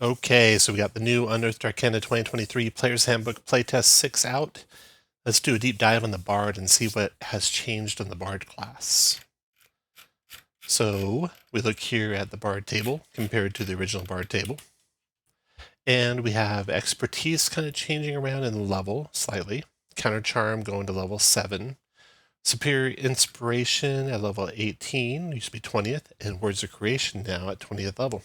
Okay, so we got the new Unearthed Arcana 2023 Player's Handbook Playtest 6 out. Let's do a deep dive on the Bard and see what has changed on the Bard class. So we look here at the Bard table compared to the original Bard table. And we have Expertise kind of changing around in level slightly. Counter Charm going to level 7. Superior Inspiration at level 18, used to be 20th, and Words of Creation now at 20th level.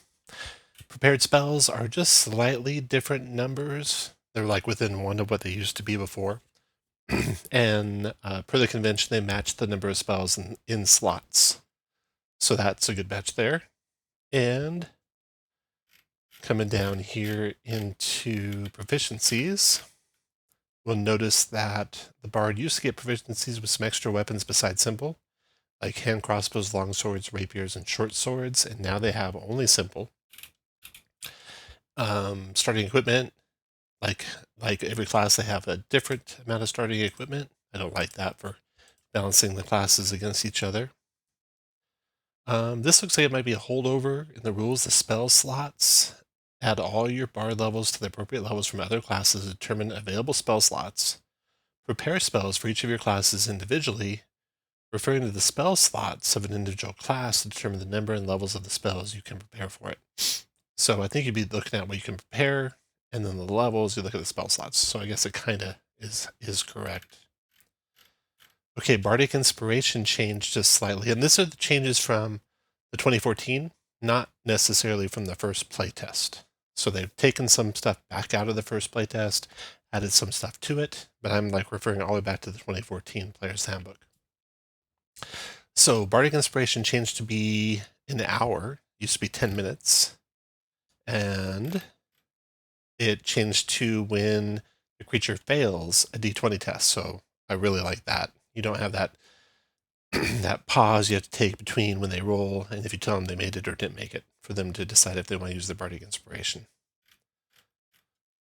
Prepared spells are just slightly different numbers. They're like within one of what they used to be before. And per the convention, they match the number of spells in slots. So that's a good match there. And coming down here into proficiencies, we'll notice that the Bard used to get proficiencies with some extra weapons besides simple, like hand crossbows, long swords, rapiers, and short swords, and now they have only simple. Starting equipment, like every class, they have a different amount of starting equipment. I don't like that for balancing the classes against each other. This looks like it might be a holdover in the rules. The spell slots, add all your bard levels to the appropriate levels from other classes to determine available spell slots. Prepare spells for each of your classes individually, referring to the spell slots of an individual class to determine the number and levels of the spells you can prepare for it. So I think you'd be looking at what you can prepare, and then the levels, you look at the spell slots. So I guess it kind of is correct. Okay, Bardic Inspiration changed just slightly, and these are the changes from the 2014, not necessarily from the first playtest. So they've taken some stuff back out of the first playtest, added some stuff to it, but I'm like referring all the way back to the 2014 Player's Handbook. So Bardic Inspiration changed to be an hour, used to be 10 minutes, and it changed to when the creature fails a d20 test. So I really like that. You don't have that that pause you have to take between when they roll and if you tell them they made it or didn't make it, for them to decide if they want to use the Bardic Inspiration.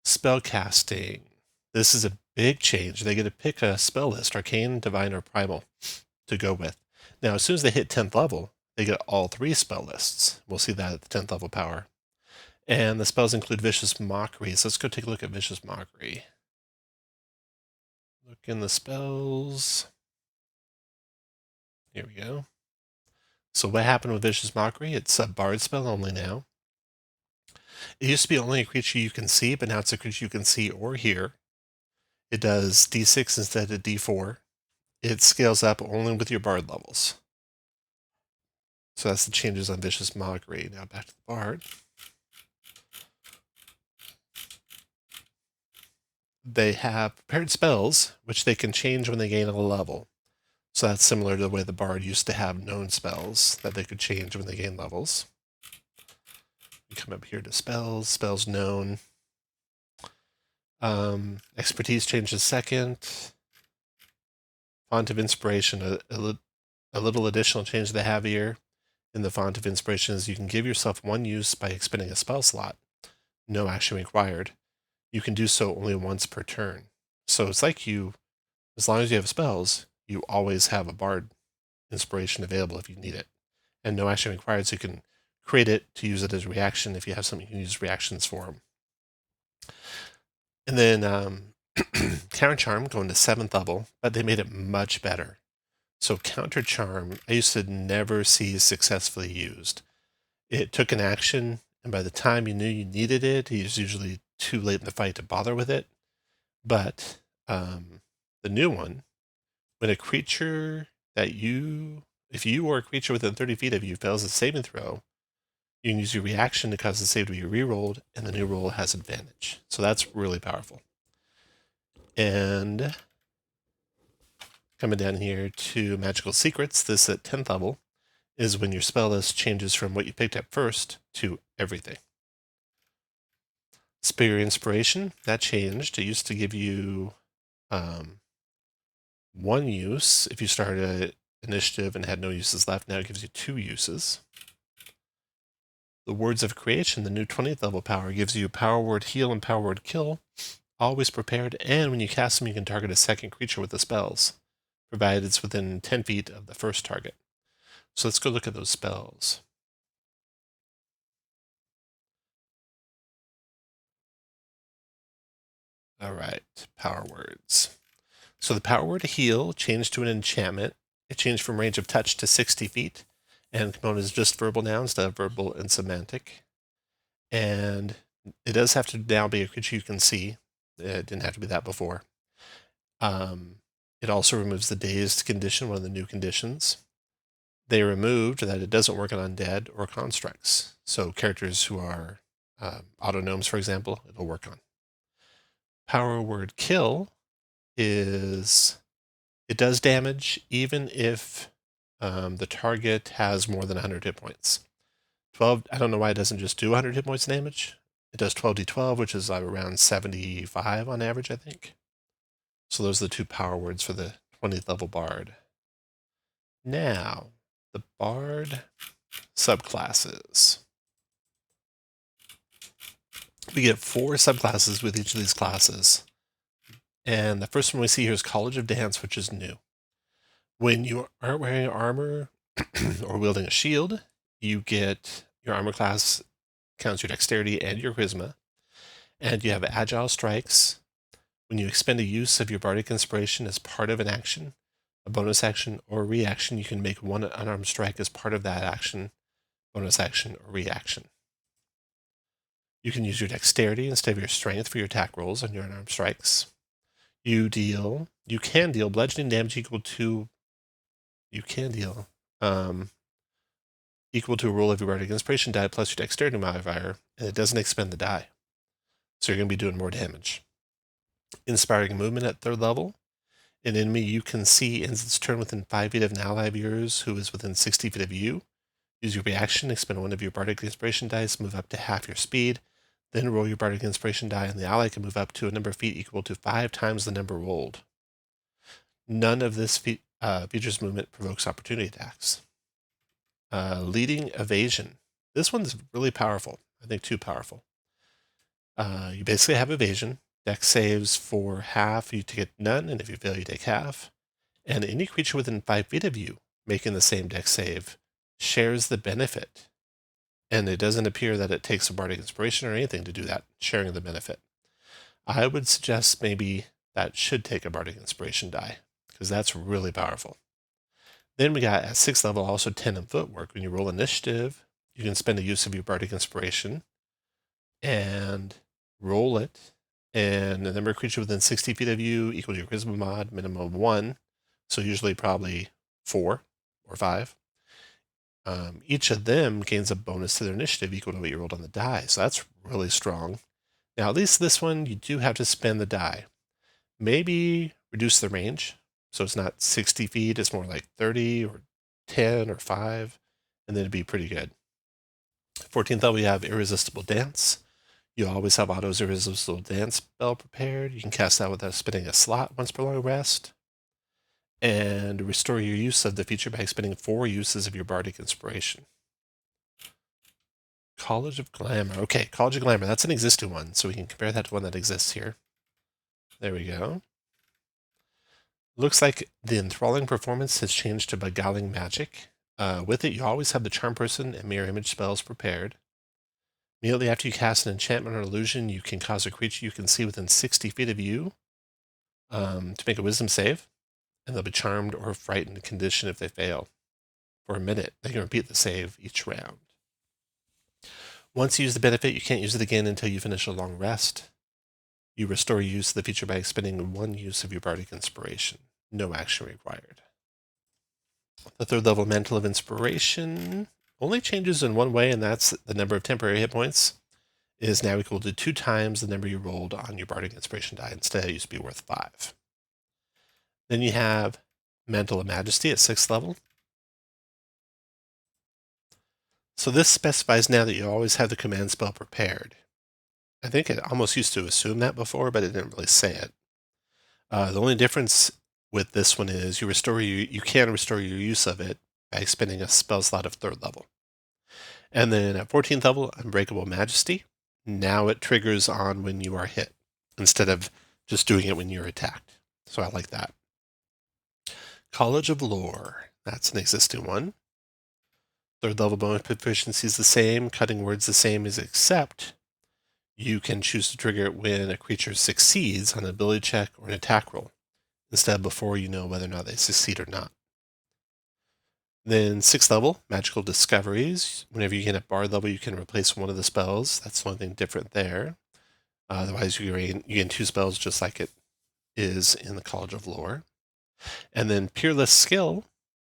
Spell casting. This is a big change. They get to pick a spell list, Arcane, Divine, or Primal, to go with. Now, as soon as they hit 10th level, they get all 3 spell lists. We'll see that at the 10th level power. And the spells include Vicious Mockery. So let's go take a look at Vicious Mockery. Look in the spells. Here we go. So what happened with Vicious Mockery? It's a bard spell only now. It used to be only a creature you can see, but now it's a creature you can see or hear. It does d6 instead of d4. It scales up only with your bard levels. So that's the changes on Vicious Mockery. Now back to the bard. They have prepared spells, which they can change when they gain a level. So that's similar to the way the bard used to have known spells that they could change when they gain levels. We come up here to spells, spells known. Expertise changes second. Font of Inspiration, a little additional change they have here in the Font of Inspiration is you can give yourself 1 use by expending a spell slot. No action required. You can do so only once per turn. So it's like as long as you have spells, you always have a Bard Inspiration available if you need it. And no action required, so you can create it to use it as a reaction. If you have something, you can use reactions for them. And then Counter Charm going to 7th level, but they made it much better. So Counter Charm, I used to never see successfully used. It took an action, and by the time you knew you needed it, it was usually too late in the fight to bother with it. But the new one, when a creature if you or a creature within 30 feet of you fails a saving throw, you can use your reaction to cause the save to be re-rolled, and the new roll has advantage. So that's really powerful. And coming down here to Magical Secrets, this at 10th level is when your spell list changes from what you picked up first to everything. Superior Inspiration, that changed. It used to give you 1 use if you started an initiative and had no uses left. Now it gives you 2 uses. The Words of Creation, the new 20th level power, gives you Power Word Heal and Power Word Kill, always prepared, and when you cast them, you can target a second creature with the spells, provided it's within 10 feet of the first target. So let's go look at those spells. All right, power words. So the power word heal changed to an enchantment. It changed from range of touch to 60 feet, and component is just verbal nouns instead of verbal and semantic. And it does have to now be a creature you can see. It didn't have to be that before. It also removes the dazed condition, one of the new conditions. They removed that it doesn't work on undead or constructs. So characters who are autonomes, for example, it'll work on. Power word kill is it does damage even if the target has more than 100 hit points. 12, I don't know why it doesn't just do 100 hit points damage. It does 12d12, which is around 75 on average, I think. So those are the two power words for the 20th level bard. Now, the bard subclasses. We get 4 subclasses with each of these classes. And the first one we see here is College of Dance, which is new. When you aren't wearing armor or wielding a shield, you get your armor class counts your dexterity and your charisma, and you have agile strikes. When you expend a use of your bardic inspiration as part of an action, a bonus action, or reaction, you can make one unarmed strike as part of that action, bonus action, or reaction. You can use your dexterity instead of your strength for your attack rolls on your unarmed strikes. You can deal bludgeoning damage equal to equal to a roll of your bardic inspiration die plus your dexterity modifier, and it doesn't expend the die. So you're going to be doing more damage. Inspiring movement at 3rd level. An enemy you can see ends its turn within 5 feet of an ally of yours who is within 60 feet of you. Use your reaction, expend one of your bardic inspiration dice, move up to half your speed, then roll your bardic inspiration die, and the ally can move up to a number of feet equal to 5 times the number rolled. None of this features movement provokes opportunity attacks. Leading evasion. This one's really powerful. I think too powerful. You basically have evasion. Dex saves for half, you take none, and if you fail, you take half. And any creature within 5 feet of you making the same dex save shares the benefit. And it doesn't appear that it takes a bardic inspiration or anything to do that, sharing the benefit. I would suggest maybe that should take a bardic inspiration die, because that's really powerful. Then we got at 6th level also 10 in footwork. When you roll initiative, you can spend a use of your bardic inspiration and roll it. And the number of creatures within 60 feet of you equal to your charisma mod, minimum of 1. So usually probably 4 or 5. Each of them gains a bonus to their initiative equal to what you rolled on the die. So that's really strong. Now, at least this one, you do have to spend the die. Maybe reduce the range. So it's not 60 feet, it's more like 30 or 10 or 5, and then it'd be pretty good. 14th level, we have Irresistible Dance. You always have Otto's Irresistible Dance spell prepared. You can cast that without spending a slot once per long rest. And restore your use of the feature by spending 4 uses of your bardic inspiration. College of Glamour. Okay, College of Glamour. That's an existing one, so we can compare that to one that exists here. There we go. Looks like the enthralling performance has changed to Beguiling Magic. With it, you always have the Charm Person and Mirror Image spells prepared. Immediately after you cast an enchantment or illusion, you can cause a creature you can see within 60 feet of you to make a wisdom save, and they'll be charmed or frightened condition if they fail. For a minute, they can repeat the save each round. Once you use the benefit, you can't use it again until you finish a long rest. You restore use of the feature by expending 1 use of your bardic inspiration. No action required. The 3rd level Mantle of Inspiration only changes in one way, and that's the number of temporary hit points is now equal to 2 times the number you rolled on your bardic inspiration die. Instead, it used to be worth 5. Then you have Mantle of Majesty at 6th level. So this specifies now that you always have the command spell prepared. I think it almost used to assume that before, but it didn't really say it. The only difference with this one is you can restore your use of it by spending a spell slot of 3rd level. And then at 14th level, Unbreakable Majesty. Now it triggers on when you are hit, instead of just doing it when you're attacked. So I like that. College of Lore. That's an existing one. 3rd level bonus proficiency is the same. Cutting words the same, is except you can choose to trigger it when a creature succeeds on an ability check or an attack roll, instead of before you know whether or not they succeed or not. Then 6th level, Magical Discoveries. Whenever you get at Bard level, you can replace one of the spells. That's the only thing different there. Otherwise, you gain 2 spells just like it is in the College of Lore. And then Peerless Skill.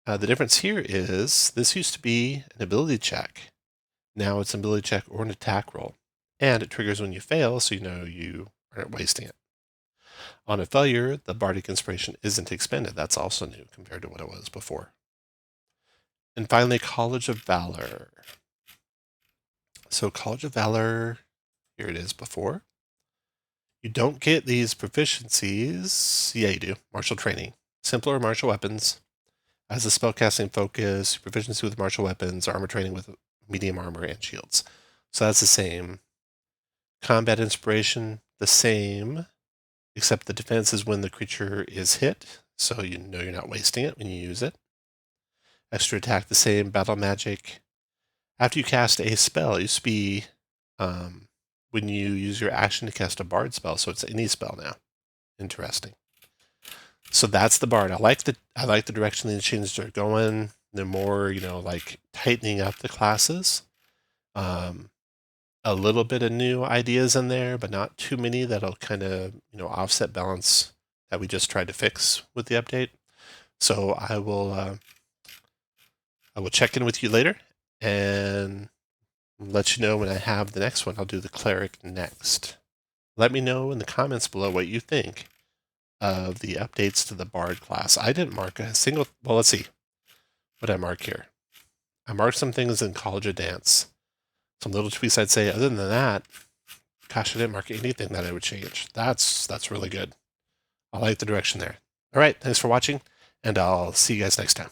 The difference here is this used to be an ability check. Now it's an ability check or an attack roll. And it triggers when you fail, so you know you aren't wasting it. On a failure, the Bardic Inspiration isn't expended. That's also new compared to what it was before. And finally, College of Valor. So College of Valor, here it is before. You don't get these proficiencies. Yeah, you do. Martial training. Simpler martial weapons. As a spellcasting focus, proficiency with martial weapons, armor training with medium armor and shields. So that's the same. Combat inspiration, the same, except the defense is when the creature is hit, so you know you're not wasting it when you use it. Extra attack, the same. Battle magic. After you cast a spell, it used to be when you use your action to cast a bard spell, so it's any spell now. Interesting. So that's the bard. I like the direction the changes are going. They're more, like tightening up the classes. A little bit of new ideas in there, but not too many that'll kind of, offset balance that we just tried to fix with the update. So I will check in with you later and let you know when I have the next one. I'll do the cleric next. Let me know in the comments below what you think of the updates to the bard class. I didn't mark a single, well, let's see. What did I mark here? I marked some things in College of Dance. Some little tweaks I'd say. Other than that, gosh, I didn't mark anything that I would change. That's really good. I like the direction there. All right, thanks for watching, and I'll see you guys next time.